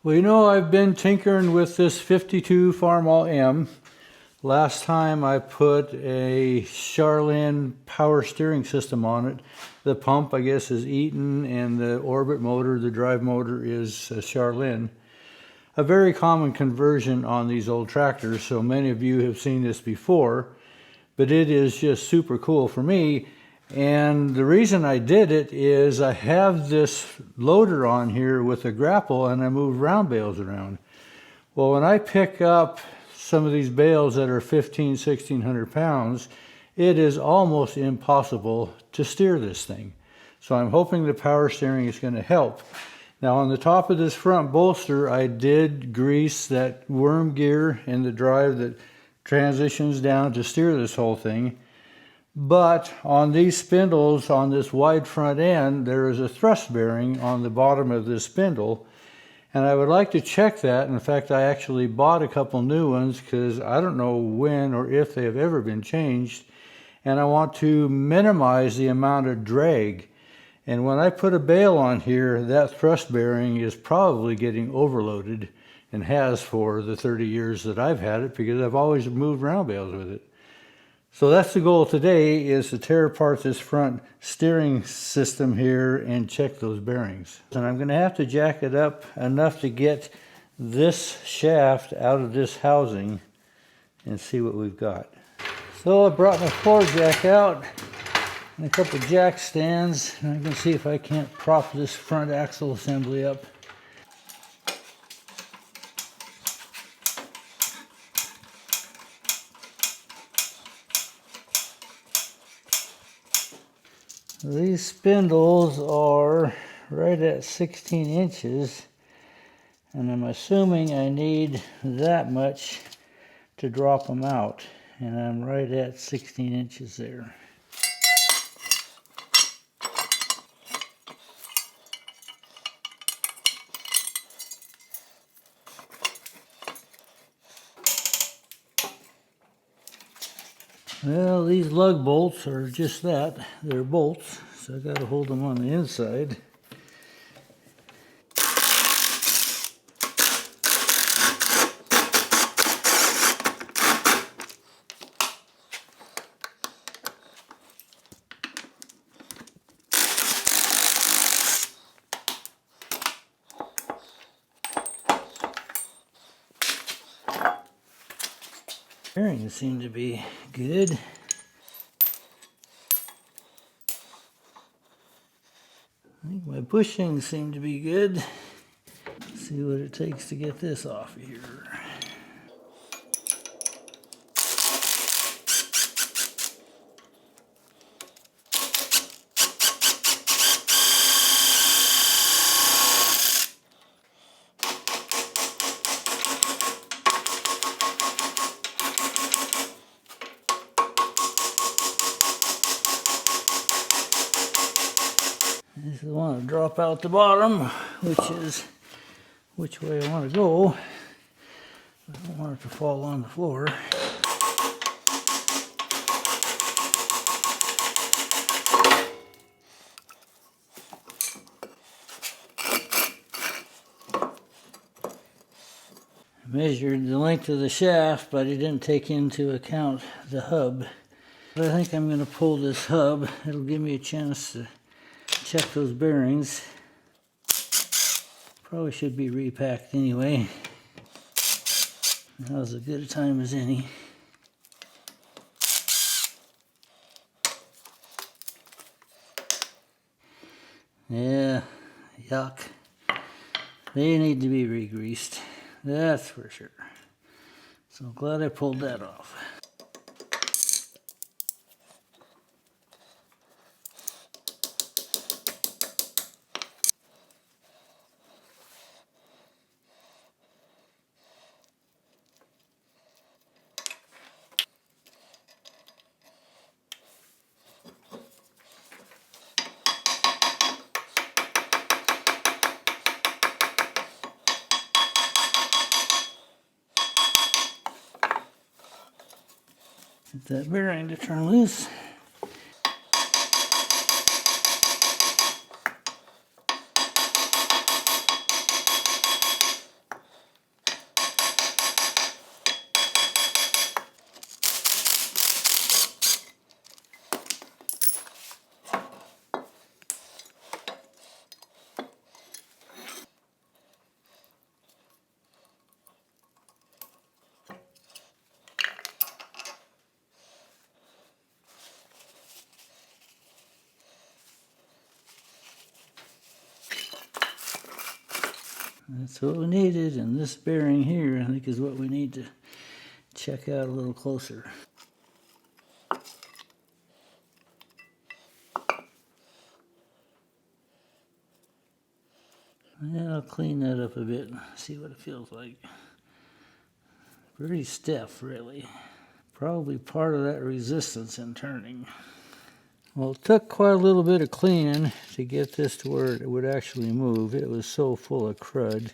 Well, you know, I've been tinkering with this 52 Farmall M. Last time I put a Charlene power steering system on it. The pump, I guess, is Eaton, and the orbit motor, the drive motor, is Charlene. A very common conversion on these old tractors, so many of you have seen this before, but it is just super cool for me. And the reason I did it is I have this loader on here with a grapple, and I move round bales around. Well, when I pick up some of these bales that are 1,600 pounds, it is almost impossible to steer this thing. So I'm hoping the power steering is going to help. Now on the top of this front bolster, I did grease that worm gear in the drive that transitions down to steer this whole thing. But on these spindles, on this wide front end, there is a thrust bearing on the bottom of this spindle. And I would like to check that. In fact, I actually bought a couple new ones because I don't know when or if they have ever been changed. And I want to minimize the amount of drag. And when I put a bale on here, that thrust bearing is probably getting overloaded, and has for the 30 years that I've had it, because I've always moved round bales with it. So that's the goal today, is to tear apart this front steering system here and check those bearings. And I'm going to have to jack it up enough to get this shaft out of this housing and see what we've got. So I brought my floor jack out and a couple jack stands, and I'm going to see if I can't prop this front axle assembly up. These spindles are right at 16 inches, and I'm assuming I need that much to drop them out, and I'm right at 16 inches there. Well, these lug bolts are just that. They're bolts, so I got to hold them on the inside. Bearings seem to be good. I think my bushings seem to be good. Let's see what it takes to get this off of here. This is the one to drop out the bottom, which is which way I want to go. I don't want it to fall on the floor. I measured the length of the shaft, but I didn't take into account the hub. But I think I'm going to pull this hub. It'll give me a chance to check those bearings. Probably should be repacked anyway. Now's as good a time as any. Yeah, yuck. They need to be re-greased. That's for sure. So I'm glad I pulled that off. Get that bearing to turn loose. That's what we needed, and this bearing here I think is what we need to check out a little closer. Yeah, I'll clean that up a bit, see what it feels like. Pretty stiff, really. Probably part of that resistance in turning. Well, it took quite a little bit of cleaning to get this to where it would actually move. It was so full of crud.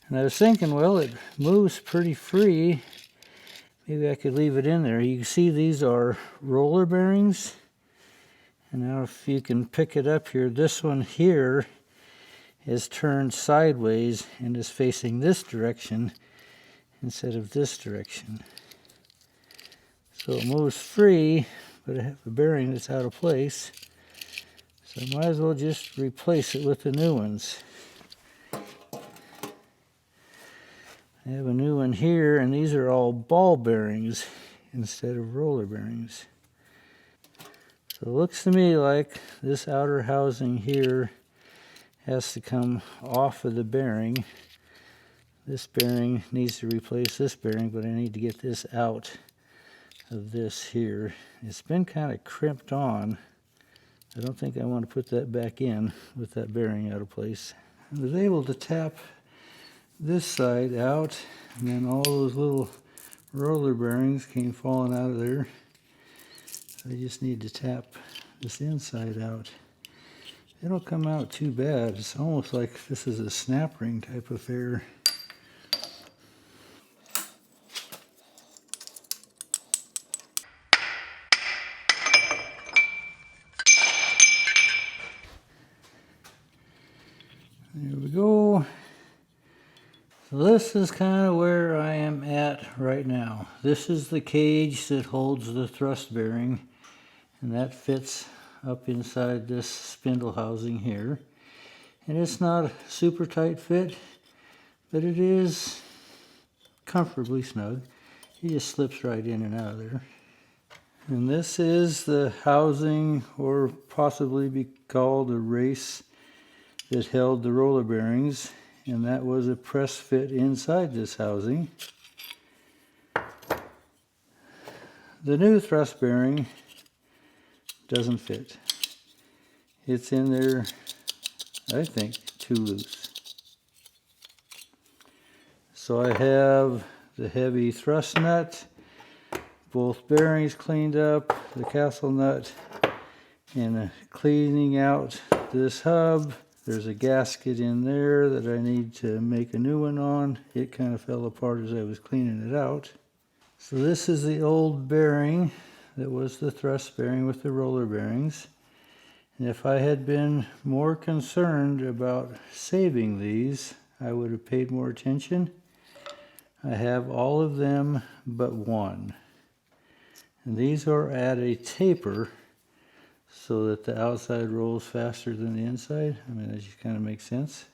And I was thinking, well, it moves pretty free. Maybe I could leave it in there. You can see these are roller bearings. And now if you can pick it up here, this one here is turned sideways and is facing this direction instead of this direction. So it moves free, but I have a bearing that's out of place. So I might as well just replace it with the new ones. I have a new one here, and these are all ball bearings instead of roller bearings. So it looks to me like this outer housing here has to come off of the bearing. This bearing needs to replace this bearing, but I need to get this out of this here. It's been kind of crimped on. I don't think I want to put that back in with that bearing out of place. I was able to tap this side out, and then all those little roller bearings came falling out of there. I just need to tap this inside out. They don't come out too bad. It's almost like this is a snap ring type affair. There we go. So this is kind of where I am at right now. This is the cage that holds the thrust bearing, and that fits up inside this spindle housing here. And it's not a super tight fit, but it is comfortably snug. It just slips right in and out of there. And this is the housing, or possibly be called a race, that held the roller bearings, and that was a press fit inside this housing. The new thrust bearing doesn't fit. It's in there, I think, too loose. So I have the heavy thrust nut, both bearings cleaned up, the castle nut, and cleaning out this hub. There's a gasket in there that I need to make a new one on. It kind of fell apart as I was cleaning it out. So this is the old bearing that was the thrust bearing with the roller bearings. And if I had been more concerned about saving these, I would have paid more attention. I have all of them but one. And these are at a taper, so that the outside rolls faster than the inside. I mean, that just kind of makes sense.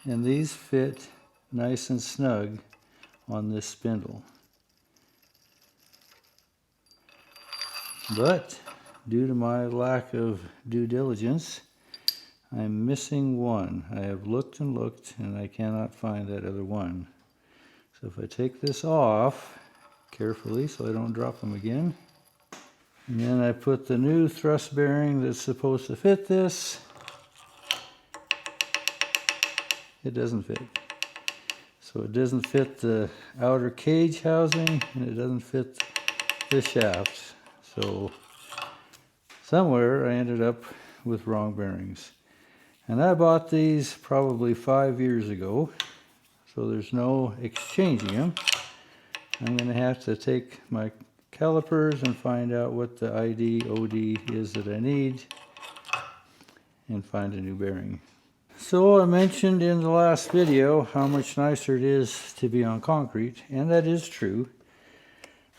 And these fit nice and snug on this spindle. But due to my lack of due diligence, I'm missing one. I have looked and looked, and I cannot find that other one. So if I take this off carefully so I don't drop them again, and then I put the new thrust bearing that's supposed to fit this. It doesn't fit. So it doesn't fit the outer cage housing, and it doesn't fit the shaft. So somewhere I ended up with wrong bearings. And I bought these probably 5 years ago, so there's no exchanging them. I'm going to have to take my calipers and find out what the ID, OD is that I need, and find a new bearing. So I mentioned in the last video how much nicer it is to be on concrete, and that is true.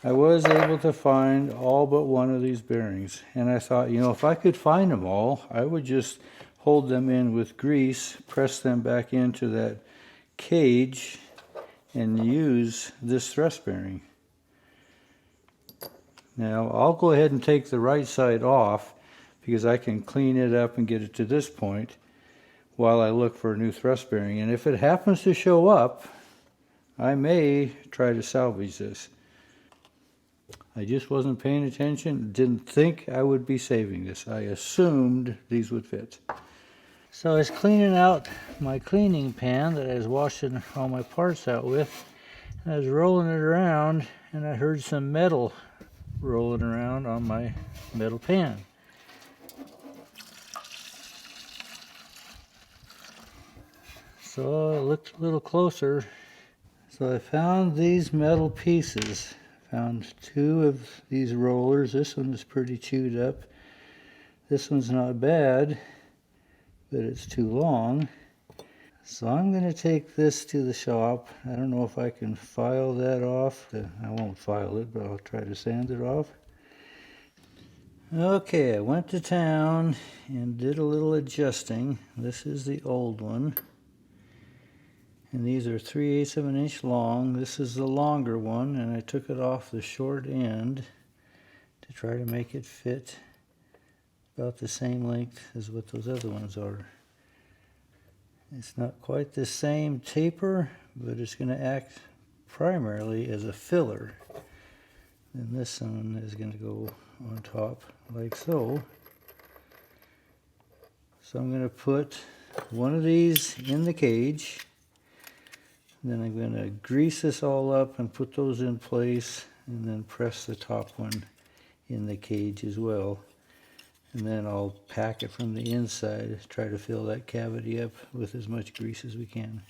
I was able to find all but one of these bearings, and I thought, you know, if I could find them all, I would just hold them in with grease, press them back into that cage, and use this thrust bearing. Now I'll go ahead and take the right side off because I can clean it up and get it to this point while I look for a new thrust bearing. And if it happens to show up, I may try to salvage this. I just wasn't paying attention, didn't think I would be saving this. I assumed these would fit. So I was cleaning out my cleaning pan that I was washing all my parts out with. I was rolling it around and I heard some metal rolling around on my metal pan. So I looked a little closer. So I found these metal pieces. Found two of these rollers. This one is pretty chewed up. This one's not bad, but it's too long. So I'm going to take this to the shop. I don't know if I can file that off. I won't file it, but I'll try to sand it off. Okay, I went to town and did a little adjusting. This is the old one. And these are 3/8 of an inch long. This is the longer one, and I took it off the short end to try to make it fit about the same length as what those other ones are. It's not quite the same taper, but it's going to act primarily as a filler. And this one is going to go on top like so. So I'm going to put one of these in the cage. Then I'm going to grease this all up and put those in place, and then press the top one in the cage as well. And then I'll pack it from the inside, try to fill that cavity up with as much grease as we can.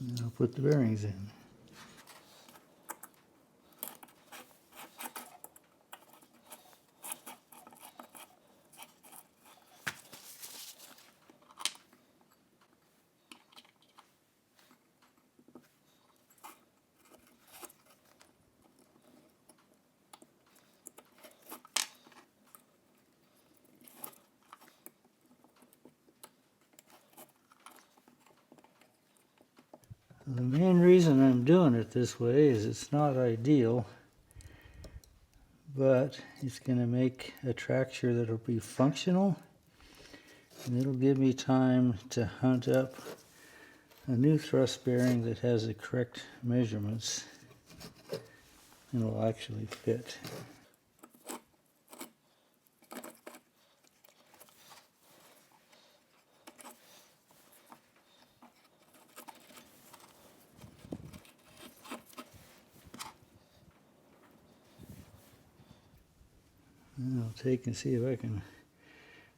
And I'll put the bearings in. The main reason I'm doing it this way is it's not ideal, but it's going to make a tracture that'll be functional, and it'll give me time to hunt up a new thrust bearing that has the correct measurements and will actually fit. And I'll take and see if I can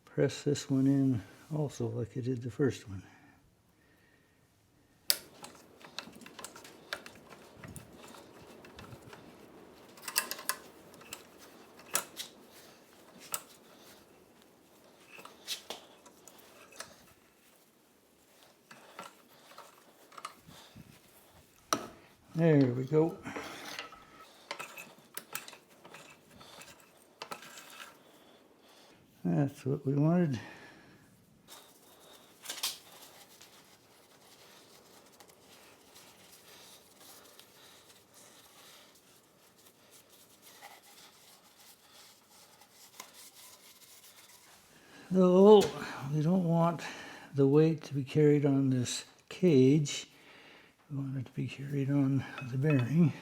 press this one in also like I did the first one. There we go. That's what we wanted. So we don't want the weight to be carried on this cage. We want it to be carried on the bearing.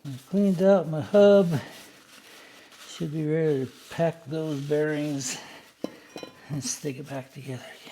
I cleaned out my hub. Should be ready to pack those bearings and stick it back together again.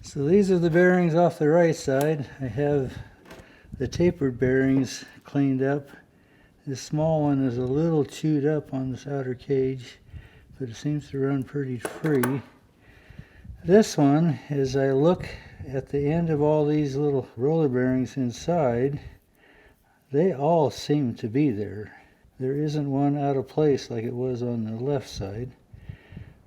So these are the bearings off the right side. I have the tapered bearings cleaned up. This small one is a little chewed up on this outer cage, but it seems to run pretty free. This one, as I look at the end of all these little roller bearings inside, they all seem to be there. There isn't one out of place like it was on the left side.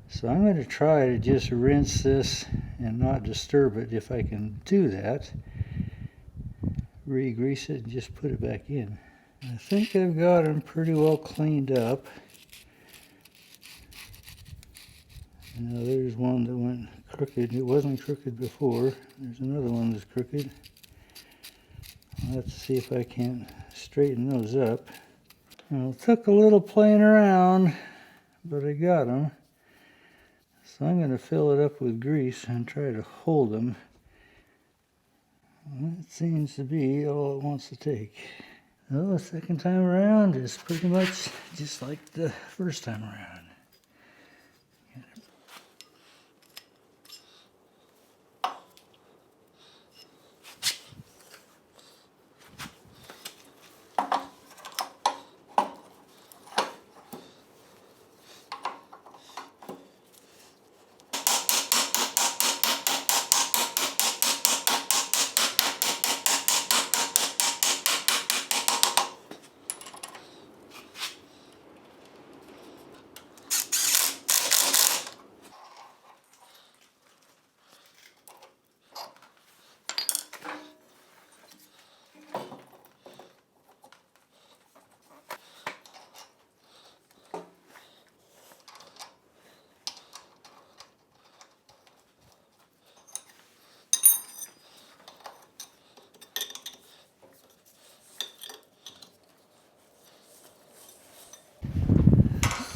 So I'm going to try to just rinse this and not disturb it if I can do that. Re-grease it and just put it back in. I think I've got them pretty well cleaned up. Now there's one that went crooked. It wasn't crooked before. There's another one that's crooked. I'll have to see if I can't straighten those up. Well, it took a little playing around, but I got them. So I'm going to fill it up with grease and try to hold them. Well, that seems to be all it wants to take. Well, the second time around is pretty much just like the first time around.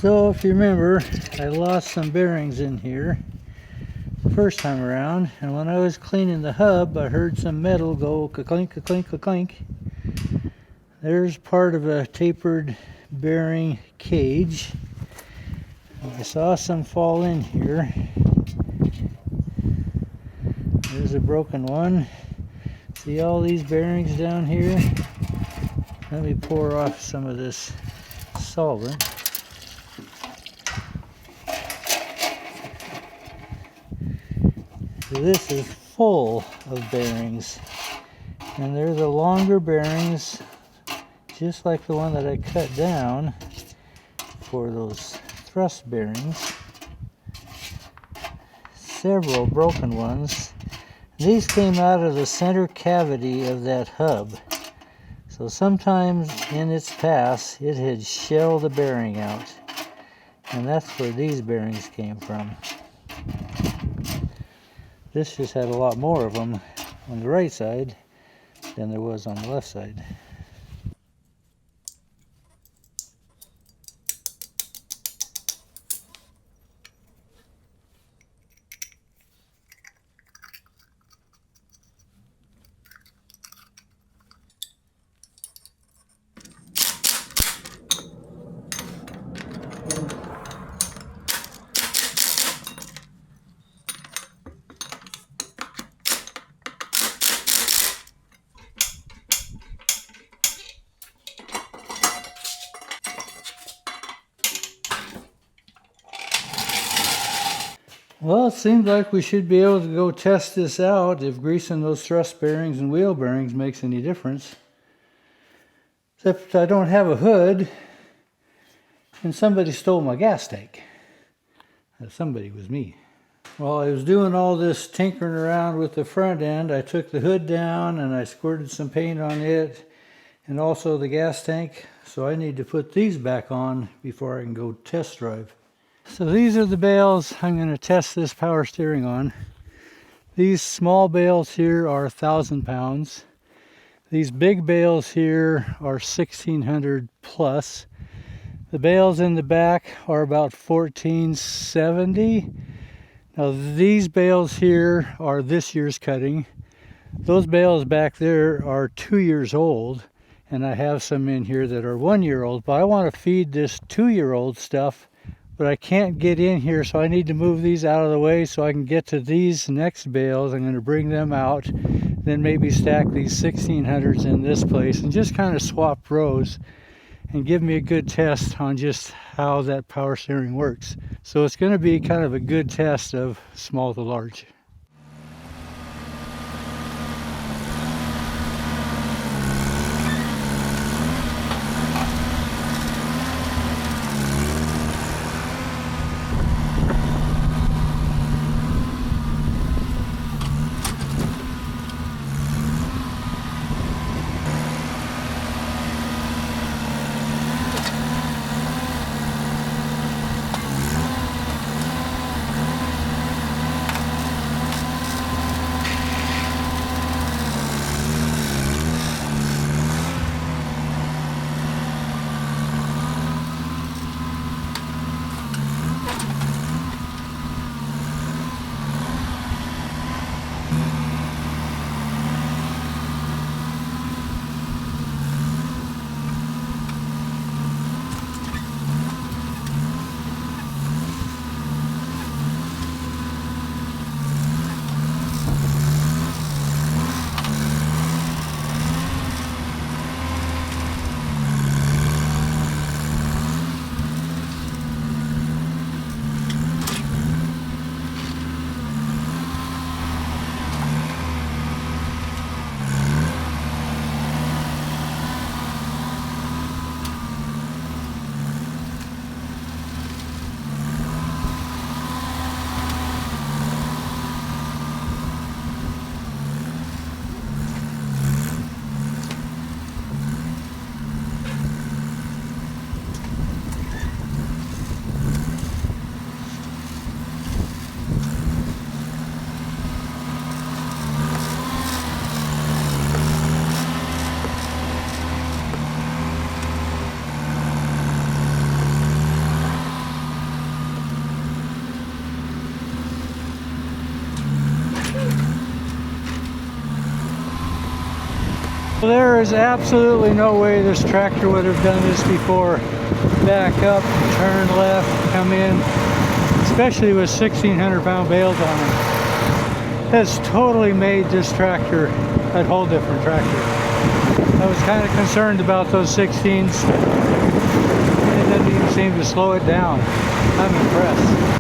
So if you remember, I lost some bearings in here the first time around, and when I was cleaning the hub, I heard some metal go ka-clink, ka-clink, ka-clink. There's part of a tapered bearing cage. I saw some fall in here. There's a broken one. See all these bearings down here? Let me pour off some of this solvent. This is full of bearings, and they're the longer bearings, just like the one that I cut down for those thrust bearings. Several broken ones. These came out of the center cavity of that hub, so sometimes in its past it had shelled a bearing out, and that's where these bearings came from. This just had a lot more of them on the right side than there was on the left side. Well, it seems like we should be able to go test this out if greasing those thrust bearings and wheel bearings makes any difference. Except I don't have a hood, and somebody stole my gas tank. Somebody was me. While I was doing all this tinkering around with the front end, I took the hood down and I squirted some paint on it and also the gas tank. So I need to put these back on before I can go test drive. So these are the bales I'm going to test this power steering on. These small bales here are 1,000 pounds. These big bales here are 1,600 plus. The bales in the back are about 1,470. Now these bales here are this year's cutting. Those bales back there are 2 years old, and I have some in here that are 1 year old, but I want to feed this 2-year-old stuff but I can't get in here, so I need to move these out of the way so I can get to these next bales. I'm going to bring them out, then maybe stack these 1600s in this place and just kind of swap rows and give me a good test on just how that power steering works. So it's going to be kind of a good test of small to large. There is absolutely no way this tractor would have done this before. Back up, turn left, come in, especially with 1,600 pound bales on it. Has totally made this tractor a whole different tractor. I was kind of concerned about those 16s. It doesn't even seem to slow it down. I'm impressed.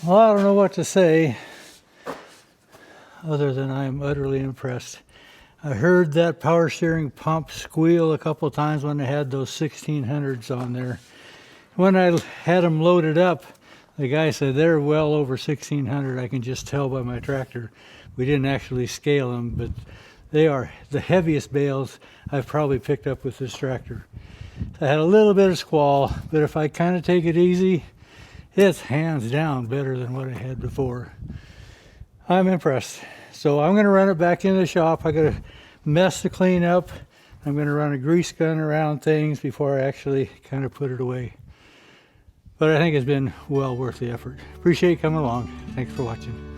Well, I don't know what to say other than I am utterly impressed. I heard that power steering pump squeal a couple times when I had those 1600s on there. When I had them loaded up, the guy said they're well over 1600. I can just tell by my tractor. We didn't actually scale them, but they are the heaviest bales I've probably picked up with this tractor. I had a little bit of squall, but if I kind of take it easy, it's hands down better than what I had before. I'm impressed. So I'm going to run it back in the shop. I got a mess to clean up. I'm going to run a grease gun around things before I actually kind of put it away. But I think it's been well worth the effort. Appreciate you coming along. Thanks for watching.